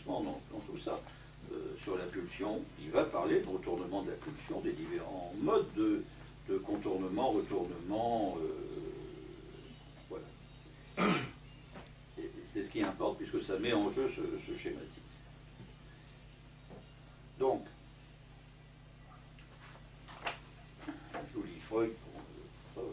avancement dans tout ça. Sur la pulsion, il va parler de retournement de la pulsion, des différents modes de contournement, retournement, voilà. Et c'est ce qui importe puisque ça met en jeu ce schématique. Donc, je vous lis Freud pour vous.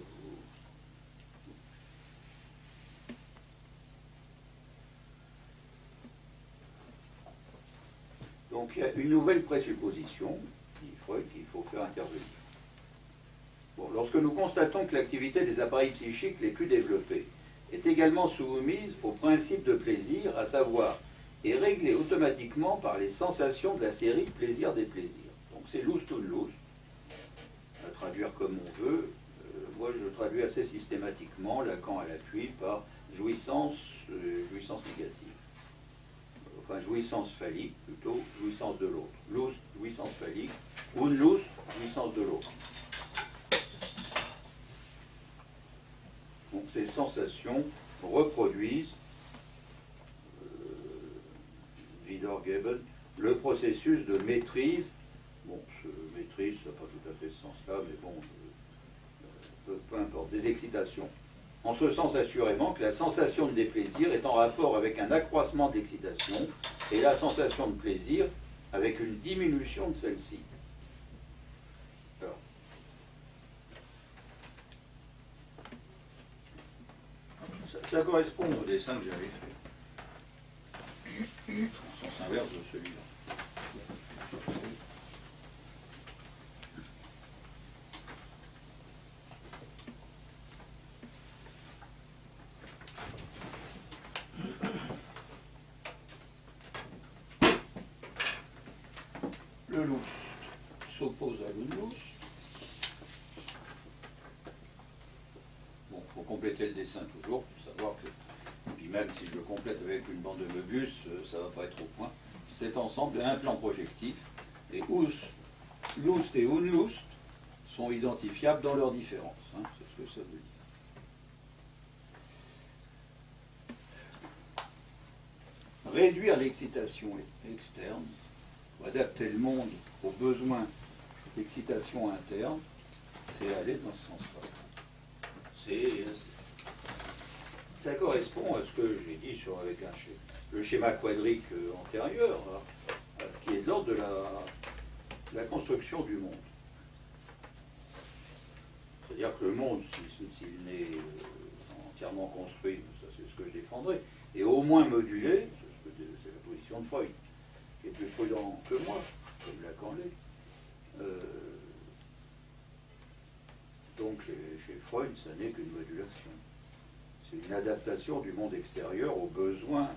Donc il y a une nouvelle présupposition, dit Freud, qu'il faut faire intervenir. Bon, lorsque nous constatons que l'activité des appareils psychiques les plus développés est également soumise au principe de plaisir, à savoir est réglée automatiquement par les sensations de la série plaisir des plaisirs. Donc c'est Lust und Lust, à traduire comme on veut. Moi je traduis assez systématiquement, Lacan à l'appui, par jouissance, jouissance négative. Enfin, jouissance phallique, plutôt, jouissance de l'autre. Lust, jouissance phallique, Unlust, jouissance de l'autre. Donc ces sensations reproduisent, Wiedergeben, le processus de maîtrise. Bon, ce maîtrise, ça n'a pas tout à fait ce sens-là, mais bon, peu importe, des excitations. En ce sens assurément que la sensation de déplaisir est en rapport avec un accroissement de l'excitation et la sensation de plaisir avec une diminution de celle-ci. Alors, ça correspond au dessin que j'avais fait, en sens inverse de celui-là. Le Lust s'oppose à l'Unlust. Bon, il faut compléter le dessin toujours pour savoir que, puis même si je le complète avec une bande de Möbius, ça ne va pas être au point. Cet ensemble est un plan projectif et Lust et Unlust sont identifiables dans leurs différences. Hein, c'est ce que ça veut dire. Réduire l'excitation externe, adapter le monde aux besoins d'excitation interne, c'est aller dans ce sens-là. Ça correspond à ce que j'ai dit avec le schéma quadrique antérieur, à ce qui est de l'ordre de la construction du monde. C'est-à-dire que le monde, s'il n'est entièrement construit, ça c'est ce que je défendrai, est au moins modulé, c'est la position de Freud, qui est plus prudent que moi, comme Lacan l'est. Donc chez Freud, ça n'est qu'une modulation. C'est une adaptation du monde extérieur aux besoins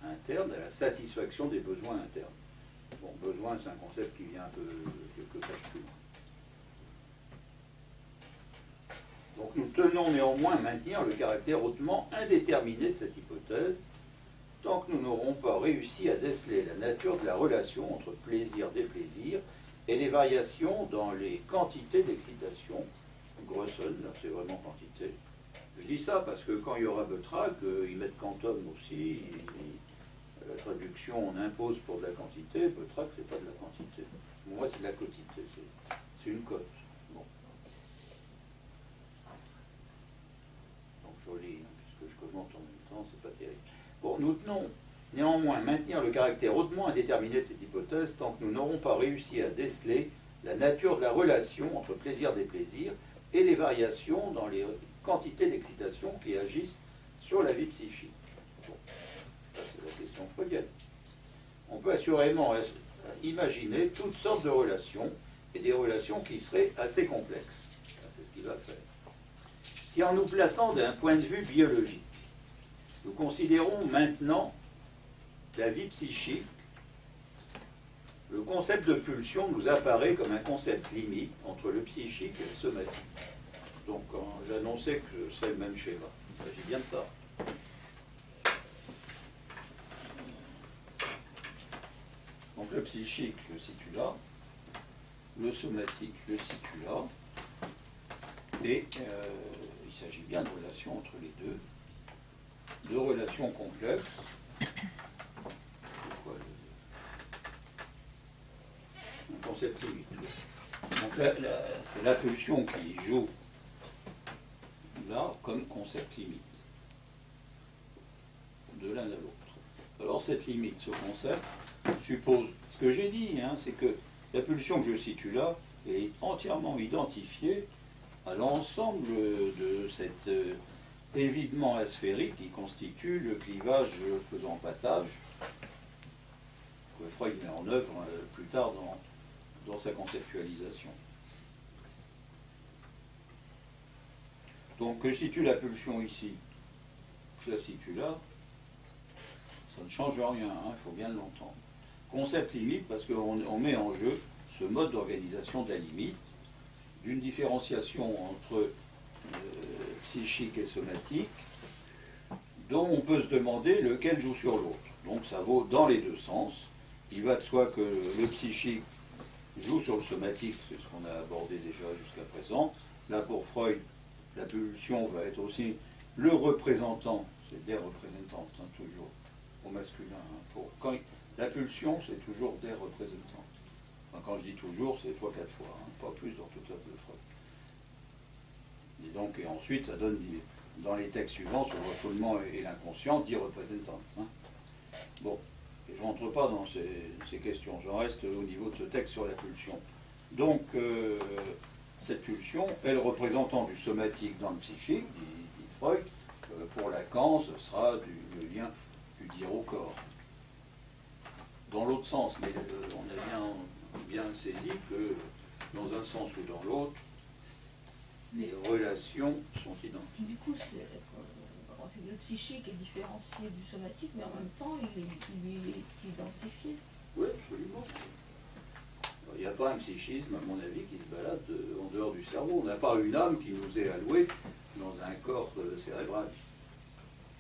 internes, à la satisfaction des besoins internes. Bon, besoin, c'est un concept qui vient un peu quelques pages plus loin. Donc nous tenons néanmoins à maintenir le caractère hautement indéterminé de cette hypothèse, tant que nous n'aurons pas réussi à déceler la nature de la relation entre plaisir-déplaisir et les variations dans les quantités d'excitation. Grosson, là c'est vraiment quantité. Je dis ça parce que quand il y aura Beutrag, ils mettent quantum aussi, la traduction on impose pour de la quantité, Beutrag c'est pas de la quantité. Pour moi c'est de la quotité, c'est une cote. Bon. Donc joli, hein, puisque je commente en même temps, c'est pas terrible. Bon, nous tenons néanmoins à maintenir le caractère hautement indéterminé de cette hypothèse tant que nous n'aurons pas réussi à déceler la nature de la relation entre plaisir-déplaisir et les variations dans les quantités d'excitation qui agissent sur la vie psychique. Bon, ça c'est la question freudienne. On peut assurément imaginer toutes sortes de relations et des relations qui seraient assez complexes. C'est ce qu'il va faire. Si en nous plaçant d'un point de vue biologique, nous considérons maintenant la vie psychique, le concept de pulsion nous apparaît comme un concept limite entre le psychique et le somatique. Donc j'annonçais que ce serait le même schéma. Il s'agit bien de ça. Donc le psychique, je le situe là. Le somatique, je le situe là. Et il s'agit bien de relations entre les deux. De relations complexes. Pourquoi concept limite. Donc là, c'est la pulsion qui joue là comme concept limite de l'un à l'autre. Alors cette limite, ce concept, suppose, ce que j'ai dit, hein, c'est que la pulsion que je situe là est entièrement identifiée à l'ensemble de cet évidement asphérique qui constitue le clivage faisant passage que Freud met en œuvre plus tard dans sa conceptualisation. Donc que je situe la pulsion ici, je la situe là, ça ne change rien, hein, il faut bien l'entendre. Concept limite parce qu'on met en jeu ce mode d'organisation de la limite, d'une différenciation entre psychique et somatique, dont on peut se demander lequel joue sur l'autre. Donc ça vaut dans les deux sens. Il va de soi que le psychique joue sur le somatique, c'est ce qu'on a abordé déjà jusqu'à présent. Là pour Freud, la pulsion va être aussi le représentant, c'est des représentantes, hein, toujours, au masculin. Hein, la pulsion, c'est toujours des représentantes. Enfin, quand je dis toujours, c'est 3-4 fois, hein, pas plus dans toute l'œuvre de Freud. Et donc, et ensuite, ça donne, dans les textes suivants, sur le refoulement et l'inconscient, 10 représentantes. Hein. Bon, et je ne rentre pas dans ces questions, j'en reste au niveau de ce texte sur la pulsion. Donc, cette pulsion est le représentant du somatique dans le psychique, dit Freud. Pour Lacan, ce sera le lien du dire au corps. Dans l'autre sens, mais on a bien saisi que dans un sens ou dans l'autre, les relations sont identiques. Du coup, le psychique est différencié du somatique, mais en même temps, il est identifié. Oui, absolument. Il n'y a pas un psychisme, à mon avis, qui se balade en dehors du cerveau. On n'a pas une âme qui nous est allouée dans un corps cérébral.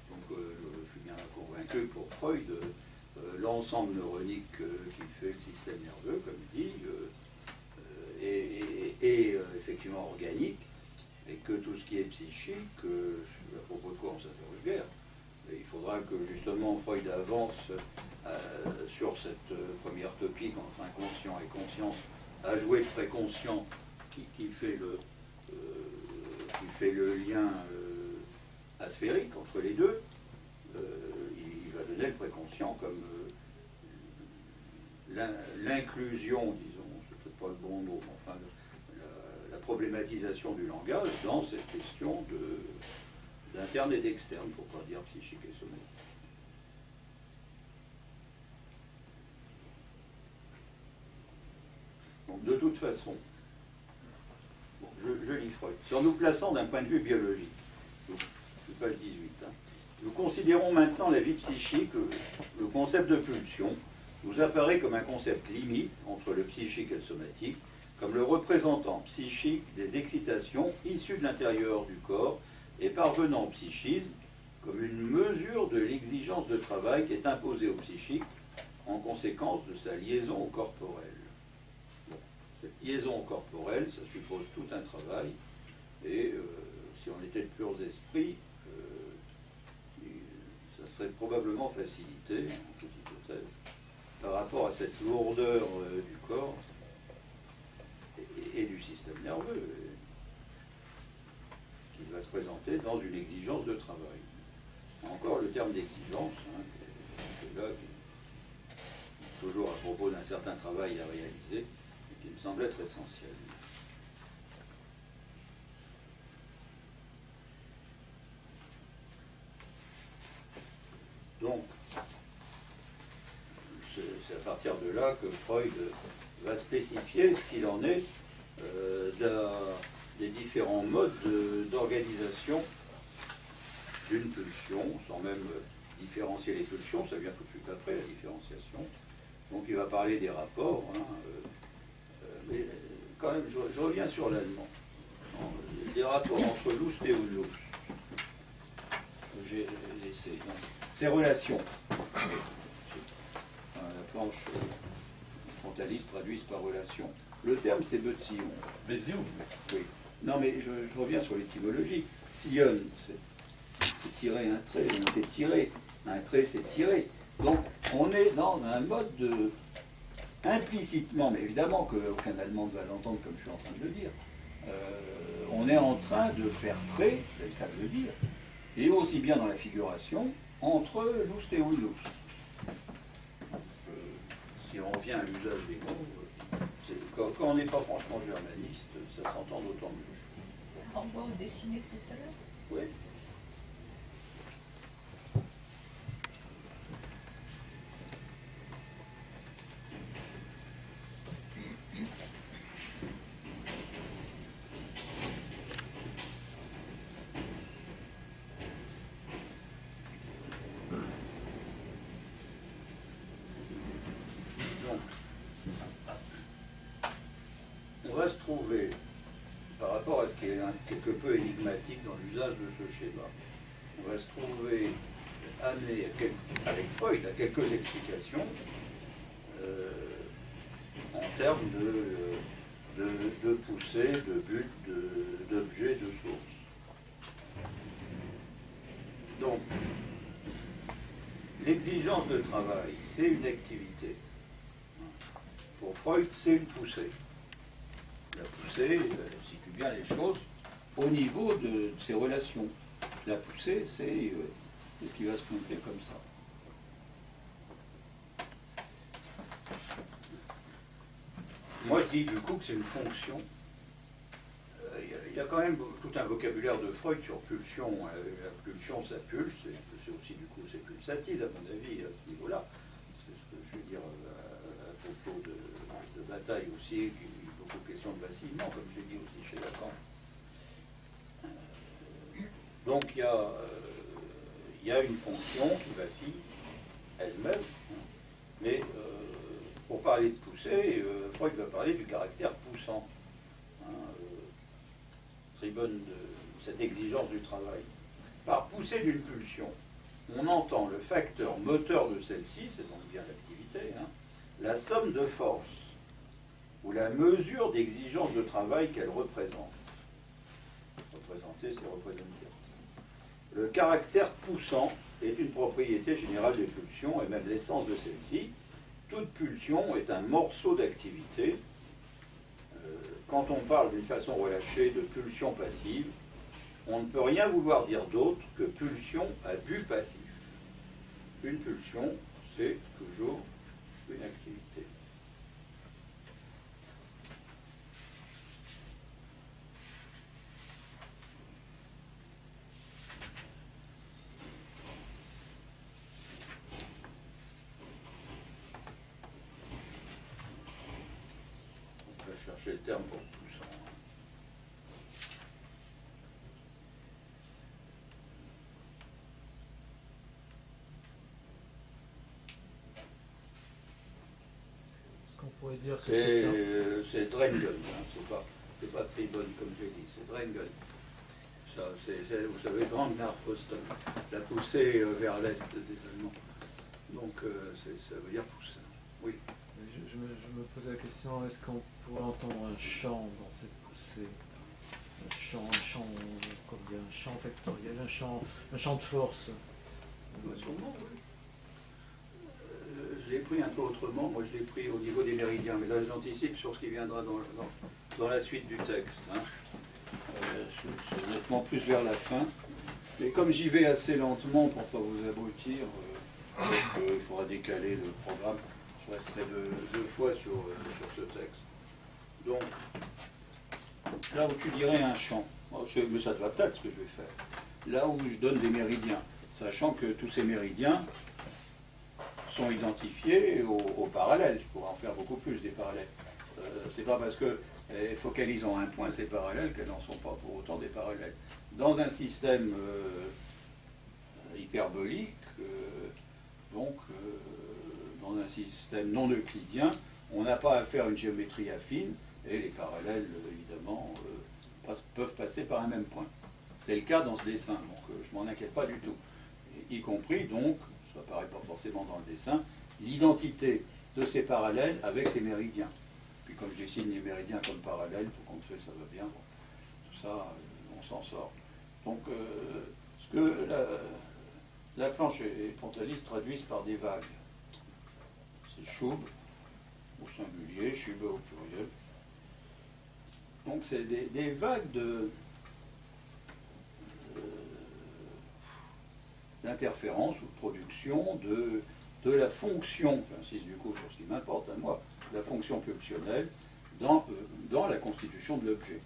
Donc je suis bien convaincu que pour Freud, l'ensemble neuronique qui fait le système nerveux, comme il dit, est effectivement organique, et que tout ce qui est psychique, à propos de quoi on s'interroge guère. Et il faudra que justement Freud avance sur cette première topique entre inconscient et conscience, à jouer de préconscient qui fait le lien asphérique entre les deux. Il va donner le préconscient comme l'inclusion, disons, c'est peut-être pas le bon mot, mais enfin la problématisation du langage dans cette question d'interne et d'externe, pour pas dire psychique et somatique. Donc de toute façon, bon, je lis Freud, sur nous plaçant d'un point de vue biologique, donc, je suis page 18, hein, nous considérons maintenant la vie psychique, le concept de pulsion nous apparaît comme un concept limite entre le psychique et le somatique, comme le représentant psychique des excitations issues de l'intérieur du corps et parvenant au psychisme comme une mesure de l'exigence de travail qui est imposée au psychique en conséquence de sa liaison au corporel. Bon, cette liaison corporelle, ça suppose tout un travail, et si on était de purs esprits, ça serait probablement facilité, en toute hypothèse, par rapport à cette lourdeur du corps et du système nerveux, qui va se présenter dans une exigence de travail. Encore le terme d'exigence, hein, qui est là, toujours à propos d'un certain travail à réaliser, qui me semble être essentiel. Donc, c'est à partir de là que Freud va spécifier ce qu'il en est des différents modes d'organisation d'une pulsion, sans même différencier les pulsions, ça vient tout de suite après la différenciation. Donc il va parler des rapports, hein, mais quand même, je reviens sur l'allemand. Des rapports entre Lust et Unlust. J'ai essayé. Ces relations. La planche frontaliste traduise par relation. Le terme, c'est Beziehung. Beziehung. Oui. Non, mais je reviens sur l'étymologie. Sion, c'est tirer un trait, c'est tirer. Un trait, c'est tirer. Donc, on est dans un mode implicitement, mais évidemment qu'aucun Allemand ne va l'entendre comme je suis en train de le dire, on est en train de faire trait, c'est le cas de le dire, et aussi bien dans la figuration, entre Lust et Unlust. Si on revient à l'usage des mots, quand on n'est pas franchement germaniste, ça s'entend d'autant mieux. Ça renvoie au dessiné de tout à l'heure. Oui. On va se trouver, par rapport à ce qui est quelque peu énigmatique dans l'usage de ce schéma, on va se trouver amené, avec Freud, à quelques explications en termes de poussée, de but, d'objet, de source. Donc, l'exigence de travail, c'est une activité. Pour Freud, c'est une poussée. La poussée situe bien les choses au niveau de ses relations. La poussée, c'est ce qui va se pointer comme ça. Moi, je dis du coup que c'est une fonction. Il y a quand même tout un vocabulaire de Freud sur pulsion. La pulsion, ça pulse, c'est aussi du coup, c'est pulsatile, à mon avis, à ce niveau-là. C'est ce que je veux dire à propos de bataille aussi, beaucoup de questions de vacillement, comme je l'ai dit aussi chez Lacan. Donc il y a une fonction qui vacille elle-même, mais pour parler de poussée, Freud va parler du caractère poussant, tribune de cette exigence du travail. Par poussée d'une pulsion, on entend le facteur moteur de celle-ci, c'est donc bien l'activité, la somme de force, ou la mesure d'exigence de travail qu'elle représente. Représenter, c'est représenter. Le caractère poussant est une propriété générale des pulsions et même l'essence de celle-ci. Toute pulsion est un morceau d'activité. Quand on parle d'une façon relâchée de pulsion passive, on ne peut rien vouloir dire d'autre que pulsion à but passif. Une pulsion, c'est toujours une activité. On va chercher le terme pour poussant. On pourrait dire que c'est Drängen, c'est pas Tribon comme j'ai dit, c'est Drängen. Ça, vous savez, Drangnar Posten, la poussée vers l'est des Allemands. Donc ça veut dire pousser. Oui. Je me posais la question, est-ce qu'on pourrait entendre un chant dans cette poussée? Un chant, comme il y a un chant vectoriel, un chant de force. Sûrement, oui. Je l'ai pris un peu autrement, moi je l'ai pris au niveau des méridiens, mais là j'anticipe sur ce qui viendra dans la suite du texte. C'est nettement plus vers la fin. Et comme j'y vais assez lentement pour ne pas vous abrutir, il faudra décaler le programme. Je resterai deux fois sur ce texte. Donc, là où tu dirais un chant, mais ça te va peut-être ce que je vais faire. Là où je donne des méridiens, sachant que tous ces méridiens sont identifiés au parallèle. Je pourrais en faire beaucoup plus des parallèles. C'est pas parce que focalisant un point ces parallèles qu'elles n'en sont pas pour autant des parallèles. Dans un système hyperbolique, donc dans un système non euclidien, on n'a pas à faire une géométrie affine et les parallèles évidemment peuvent passer par un même point. C'est le cas dans ce dessin, donc je m'en inquiète pas du tout. Y compris donc, ça apparaît pas forcément dans le dessin, l'identité de ces parallèles avec ces méridiens. Puis comme je dessine les méridiens comme parallèles, tout compte fait, ça va bien. Bon. Tout ça, on s'en sort. Donc, ce que la planche et Pontalis traduisent par des vagues. C'est Schub, au singulier, Schieber au pluriel. Donc c'est des vagues d'interférence ou de production de la fonction, j'insiste du coup sur ce qui m'importe à moi, la fonction pulsionnelle dans la constitution de l'objet.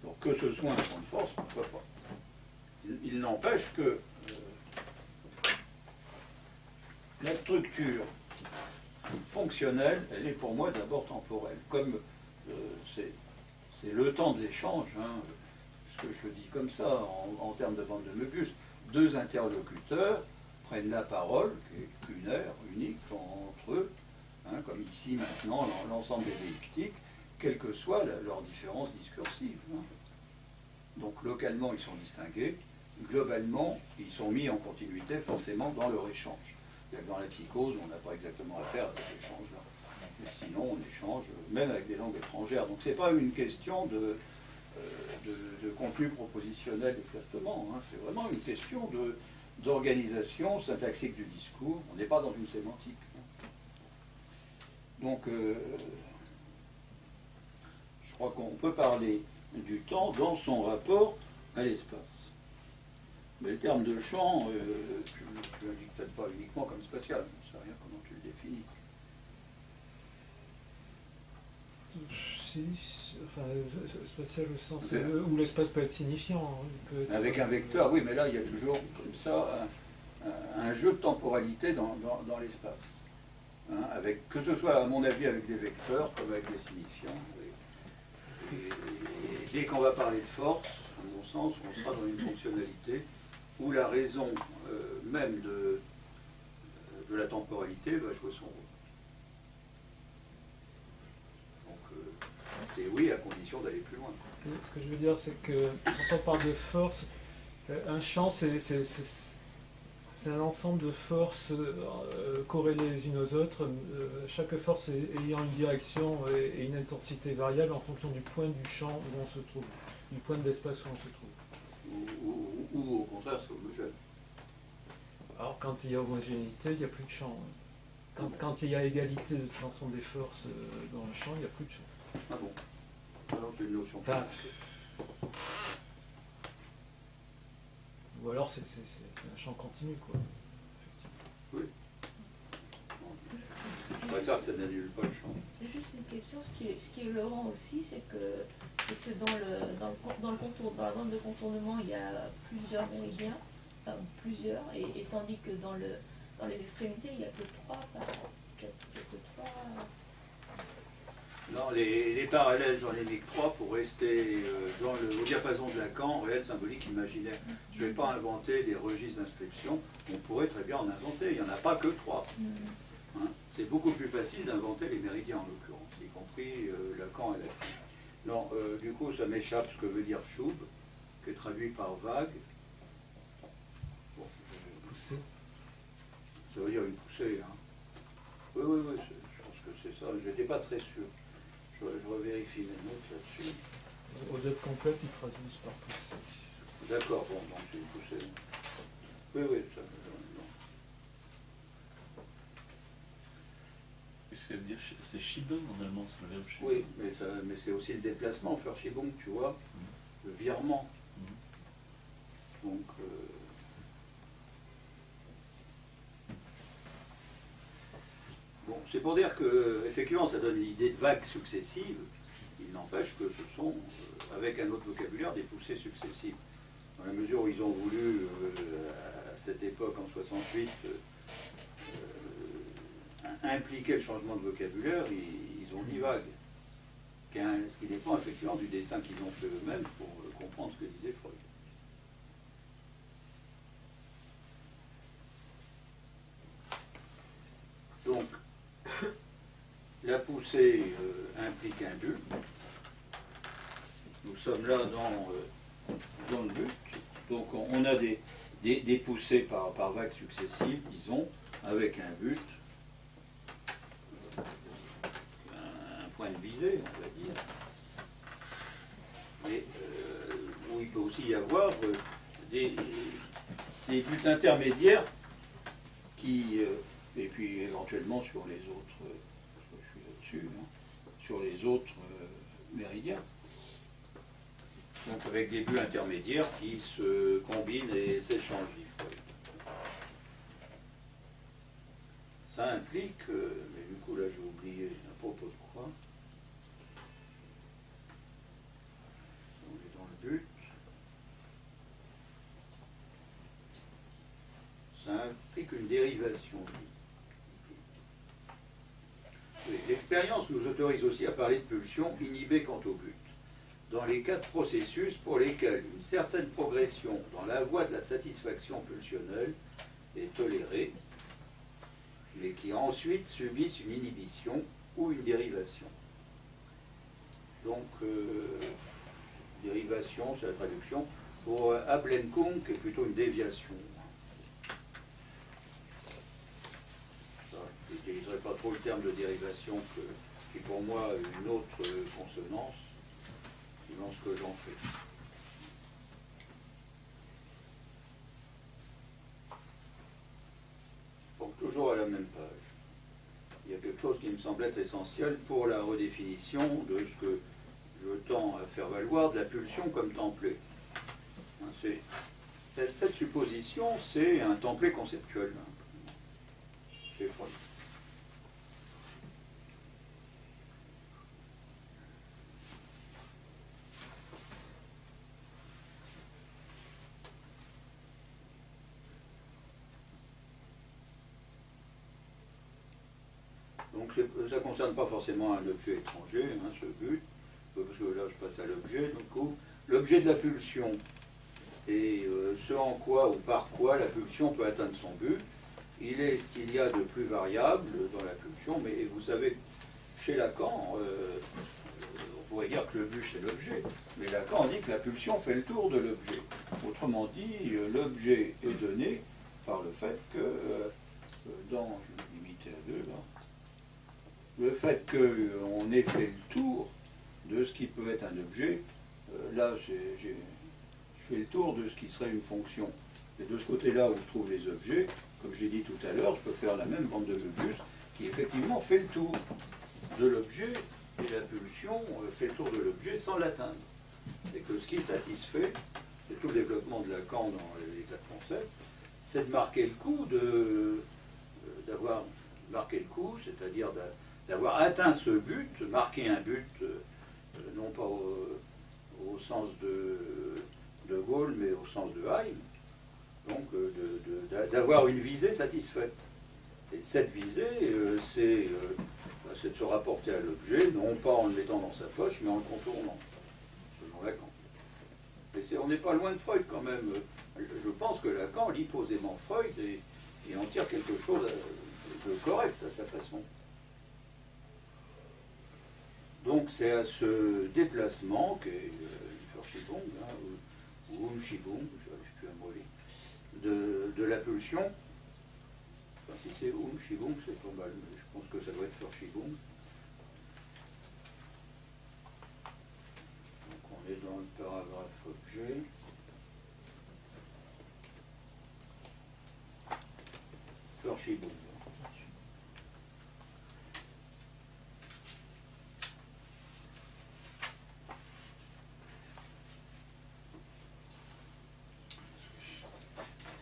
Donc que ce soit un champ de force, pourquoi pas. Il n'empêche que la structure fonctionnelle, elle est pour moi d'abord temporelle. Comme c'est le temps de l'échange, hein, parce que je le dis comme ça, en termes de bande de Möbius, deux interlocuteurs prennent la parole, qui est unaire, unique entre eux, hein, comme ici maintenant l'ensemble des déictiques, quelle que soit leur différence discursive. Hein. Donc localement ils sont distingués, globalement ils sont mis en continuité forcément dans leur échange. Dans la psychose, on n'a pas exactement affaire à cet échange-là. Mais sinon, on échange même avec des langues étrangères. Donc, ce n'est pas une question de contenu propositionnel exactement. Hein. C'est vraiment une question d'organisation syntaxique du discours. On n'est pas dans une sémantique. Hein. Donc, je crois qu'on peut parler du temps dans son rapport à l'espace. Mais le terme de champ, tu l'indiques peut-être pas uniquement comme spatial, je ne sais rien comment tu le définis. Si, enfin, spatial au sens où l'espace peut être signifiant. Hein, peut être, avec un vecteur, oui, mais là il y a toujours comme ça un jeu de temporalité dans l'espace. Hein, avec, que ce soit à mon avis avec des vecteurs comme avec des signifiants. Et dès qu'on va parler de force, à mon sens, on sera dans une fonctionnalité où la raison même de la temporalité va jouer son rôle. Donc c'est oui à condition d'aller plus loin. Ce que je veux dire, c'est que quand on parle de force, un champ, c'est un ensemble de forces corrélées les unes aux autres, chaque force ayant une direction et une intensité variable en fonction du point du champ où on se trouve, du point de l'espace où on se trouve. Ou au contraire, c'est homogène. Alors quand il y a homogénéité, il n'y a plus de champ. Quand il y a égalité de l'ensemble des forces dans le champ, il n'y a plus de champ. Ah bon? Alors c'est une notion. Enfin, ou alors c'est un champ continu, quoi. Oui. Je préfère que ça n'annule pas le champ. Juste une question, ce qui est Laurent aussi, c'est que dans la bande de contournement, il y a plusieurs méridiens, enfin plusieurs, et tandis que dans les extrémités, il n'y a que trois. Non, les parallèles, j'en ai mis que 3 pour rester au diapason de Lacan, réel, symbolique, imaginaire. Je ne vais pas inventer des registres d'inscription, on pourrait très bien en inventer, il n'y en a pas que 3. Hein. C'est beaucoup plus facile d'inventer les méridiens en l'occurrence, y compris Lacan et Lacan. Non, du coup, ça m'échappe ce que veut dire Schub, qui est traduit par vague. Bon, Poussée. ça veut dire une poussée. Hein. Oui, je pense que c'est ça. Je n'étais pas très sûr. Je revérifie mes notes là-dessus. Aux œuvres complètes, ils traduisent par poussée. D'accord, bon, donc c'est une poussée. Oui, ça, non. Ça veut dire, c'est Schieben en allemand, c'est le verbe Schieben. Oui, mais c'est aussi le déplacement, Verschiebung, tu vois, le virement. Donc, bon, c'est pour dire que, effectivement, ça donne l'idée de vagues successives. Il n'empêche que ce sont, avec un autre vocabulaire, des poussées successives. Dans la mesure où ils ont voulu, à cette époque, en 68, impliquer le changement de vocabulaire, ils ont dit vague. Ce qui dépend effectivement du dessin qu'ils ont fait eux-mêmes pour comprendre ce que disait Freud. Donc, la poussée implique un but. Nous sommes là dans le but. Donc, on a des poussées par vagues successives, disons, avec un but, un point de visée, on va dire. Et où il peut aussi y avoir des buts intermédiaires qui, et puis éventuellement sur les autres, je suis au-dessus, hein, sur les autres méridiens. Donc avec des buts intermédiaires qui se combinent et s'échangent les Freud. Ça implique, mais du coup là j'ai oublié à propos de quoi. On est dans le but. Ça implique une dérivation. Oui, l'expérience nous autorise aussi à parler de pulsions inhibées quant au but. Dans les cas de processus pour lesquels une certaine progression dans la voie de la satisfaction pulsionnelle est tolérée, mais qui ensuite subissent une inhibition ou une dérivation. Donc, dérivation, c'est la traduction. Pour Ablenkung, qui est plutôt une déviation. Ça, je n'utiliserai pas trop le terme de dérivation, qui pour moi a une autre consonance dans ce que j'en fais. Donc toujours à la même page. Il y a quelque chose qui me semble être essentiel pour la redéfinition de ce que je tends à faire valoir de la pulsion comme templé. Cette supposition, c'est un templé conceptuel chez Freud. Donc ça ne concerne pas forcément un objet étranger, hein, ce but, parce que là je passe à l'objet. Donc l'objet de la pulsion et ce en quoi ou par quoi la pulsion peut atteindre son but, il est ce qu'il y a de plus variable dans la pulsion, mais vous savez, chez Lacan, on pourrait dire que le but c'est l'objet, mais Lacan dit que la pulsion fait le tour de l'objet. Autrement dit, l'objet est donné par le fait que, je vais limiter à 2 là, le fait qu'on ait fait le tour de ce qui peut être un objet, là, je fais le tour de ce qui serait une fonction. Et de ce côté-là où se trouvent les objets, comme j'ai dit tout à l'heure, je peux faire la même bande de Möbius qui effectivement fait le tour de l'objet, et la pulsion fait le tour de l'objet sans l'atteindre. Et que ce qui satisfait, c'est tout le développement de Lacan dans les 4 concepts, c'est de marquer le coup, d'avoir marqué le coup, c'est-à-dire d'avoir atteint ce but, marquer un but, non pas au sens de Gaulle, mais au sens de Heim, donc d'avoir une visée satisfaite. Et cette visée, c'est de se rapporter à l'objet, non pas en le mettant dans sa poche, mais en le contournant, selon Lacan. Mais on n'est pas loin de Freud quand même. Je pense que Lacan lit posément Freud et en tire quelque chose de correct à sa façon. Donc c'est à ce déplacement qu'est Verschiebung, hein, ou Umschiebung, je n'arrive plus à me relire, de la pulsion. Enfin, si c'est Umschiebung, c'est pas mal, mais je pense que ça doit être Verschiebung. Donc on est dans le paragraphe objet. Verschiebung.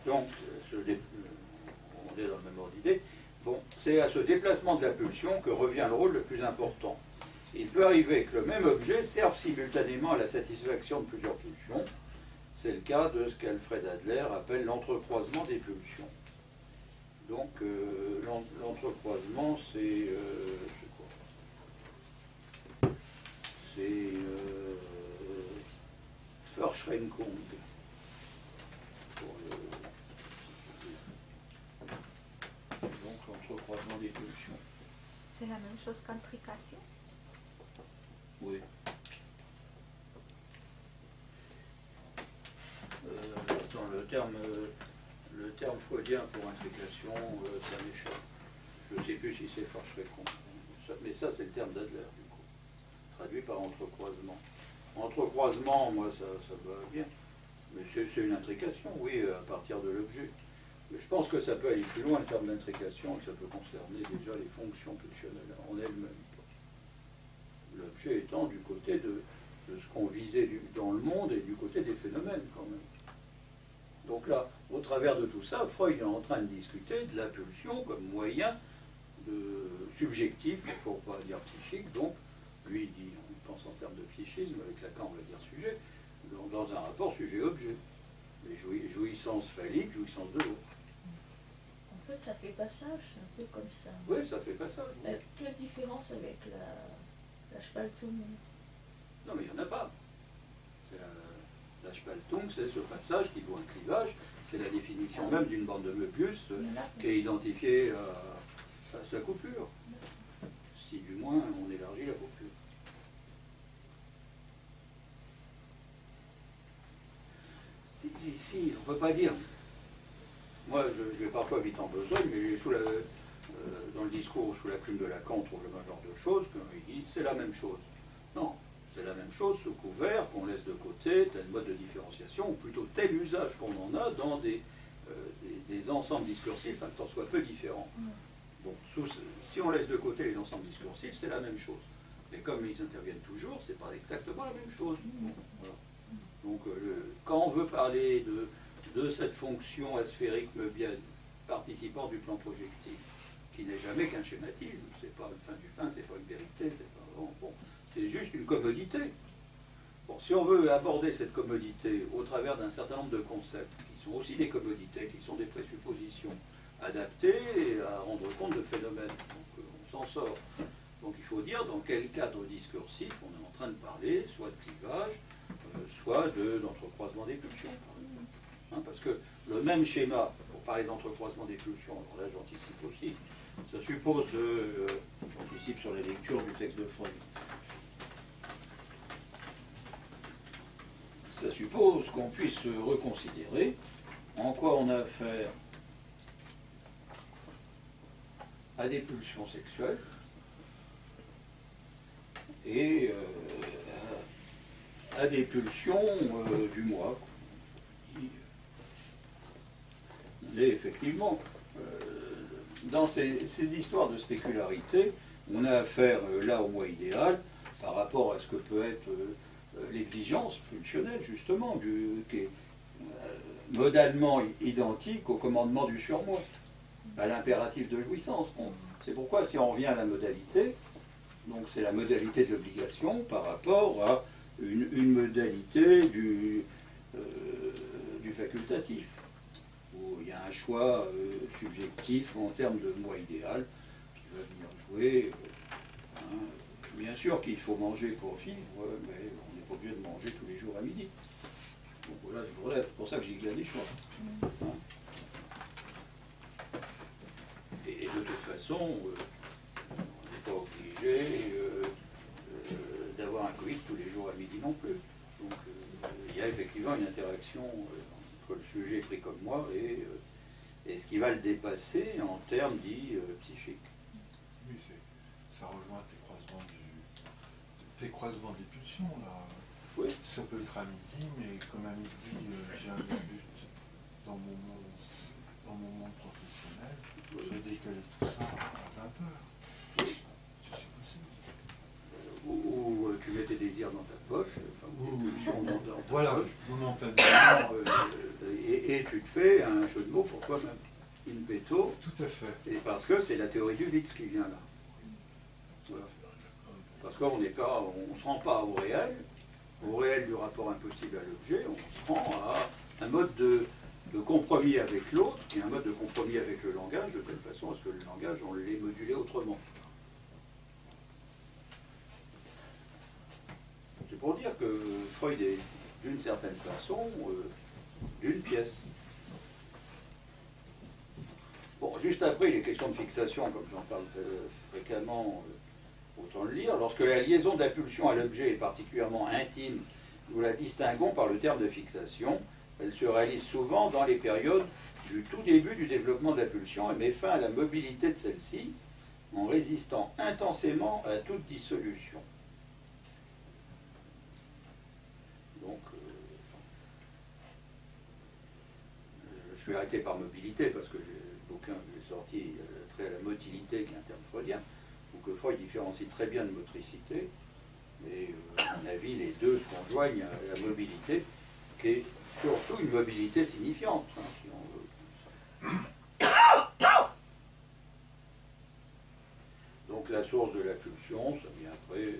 Donc, on est dans le même ordre d'idée. Bon, c'est à ce déplacement de la pulsion que revient le rôle le plus important. Il peut arriver que le même objet serve simultanément à la satisfaction de plusieurs pulsions. C'est le cas de ce qu'Alfred Adler appelle l'entrecroisement des pulsions. Donc, l'entrecroisement, c'est quoi? C'est Verschränkung. Donc l'entrecroisement des pulsions. C'est la même chose qu'intrication? Oui. Attends, le terme freudien pour intrication, ça m'échappe. Je ne sais plus si c'est Verschränkung. Mais ça, c'est le terme d'Adler, du coup. Traduit par entrecroisement. Entrecroisement, moi, ça va bien. Mais c'est une intrication, oui, à partir de l'objet. Mais je pense que ça peut aller plus loin en termes d'intrication, et que ça peut concerner déjà les fonctions pulsionnelles en elles-mêmes. L'objet étant du côté de ce qu'on visait dans le monde et du côté des phénomènes quand même. Donc là, au travers de tout ça, Freud est en train de discuter de la pulsion comme moyen subjectif, pour ne pas dire psychique, donc lui il dit, on pense en termes de psychisme, avec Lacan on va dire sujet, dans un rapport sujet-objet. Les jouissances phalliques, jouissance de l'eau. En fait, ça fait passage, c'est un peu comme ça. Oui, ça fait passage. Quelle différence avec la Spaltung? Non, mais il n'y en a pas. C'est la Spaltung, c'est ce passage qui vaut un clivage. C'est la définition même d'une bande de Möbius qui est identifiée à sa coupure. Si du moins on élargit la coupure. Si, on ne peut pas dire. Moi, je vais parfois vite en besogne, mais dans le discours sous la plume de Lacan, on trouve le même genre de choses, quand il dit c'est la même chose. Non, c'est la même chose sous couvert qu'on laisse de côté tel mode de différenciation, ou plutôt tel usage qu'on en a dans des ensembles discursifs, un tant soit peu différents. Bon, si on laisse de côté les ensembles discursifs, c'est la même chose. Mais comme ils interviennent toujours, c'est pas exactement la même chose. Bon, voilà. Donc, quand on veut parler de cette fonction asphérique meubienne participant du plan projectif, qui n'est jamais qu'un schématisme, c'est pas une fin du fin, c'est pas une vérité, c'est juste une commodité. Bon, si on veut aborder cette commodité au travers d'un certain nombre de concepts, qui sont aussi des commodités, qui sont des présuppositions adaptées et à rendre compte de phénomènes, donc on s'en sort. Donc il faut dire dans quel cadre discursif on est en train de parler, soit de clivage, soit d'entrecroisement des pulsions, par exemple. Hein, parce que le même schéma, pour parler d'entrecroisement des pulsions, alors là j'anticipe aussi, ça suppose j'anticipe sur la lecture du texte de Freud. Ça suppose qu'on puisse reconsidérer en quoi on a affaire à des pulsions sexuelles et à des pulsions du moi. Et effectivement, dans ces histoires de spécularité, on a affaire là au moi idéal par rapport à ce que peut être l'exigence pulsionnelle, justement, qui est modalement identique au commandement du surmoi, à l'impératif de jouissance. Bon, c'est pourquoi, si on revient à la modalité, donc c'est la modalité de l'obligation par rapport à une modalité du facultatif, où il y a un choix subjectif en termes de moi idéal qui va venir jouer. Hein. Bien sûr qu'il faut manger pour vivre, mais on n'est pas obligé de manger tous les jours à midi. Donc voilà, c'est pour ça que j'ai qu'il y a des choix. Hein. Et de toute façon, on n'est pas obligé d'avoir un coït tous les jours à midi non plus. Donc il y a effectivement une interaction entre le sujet pris comme moi et ce qui va le dépasser en termes dits psychiques. Oui, ça rejoint tes croisements des pulsions, là. Oui. Ça peut être à midi, mais comme à midi, j'ai un but dans mon monde professionnel, j'ai décalé tout ça à 20h. C'est possible. Ou tu mets tes désirs dans ta poche, tes pulsions dans ta voilà, poche, momentanément. et tu te fais un jeu de mots pour toi-même. In petto. Tout à fait. Et parce que c'est la théorie du vide qui vient là. Voilà. Parce qu'on ne se rend pas au réel du rapport impossible à l'objet, on se rend à un mode de compromis avec l'autre, et un mode de compromis avec le langage, de telle façon à ce que le langage, on l'ait modulé autrement. C'est pour dire que Freud est, d'une certaine façon, d'une pièce. Bon, juste après, il est question de fixation, comme j'en parle fréquemment, autant le lire. Lorsque la liaison d'impulsion à l'objet est particulièrement intime, nous la distinguons par le terme de fixation. Elle se réalise souvent dans les périodes du tout début du développement de la pulsion et met fin à la mobilité de celle-ci en résistant intensément à toute dissolution. Donc, je suis arrêté par mobilité parce que j'ai le bouquin que j'ai sorti trait à la motilité, qui est un terme freudien, donc Freud différencie très bien de motricité. Et à mon avis, les deux se conjoignent à la mobilité, qui est surtout une mobilité signifiante, hein, si on veut. Donc la source de la pulsion, ça vient après.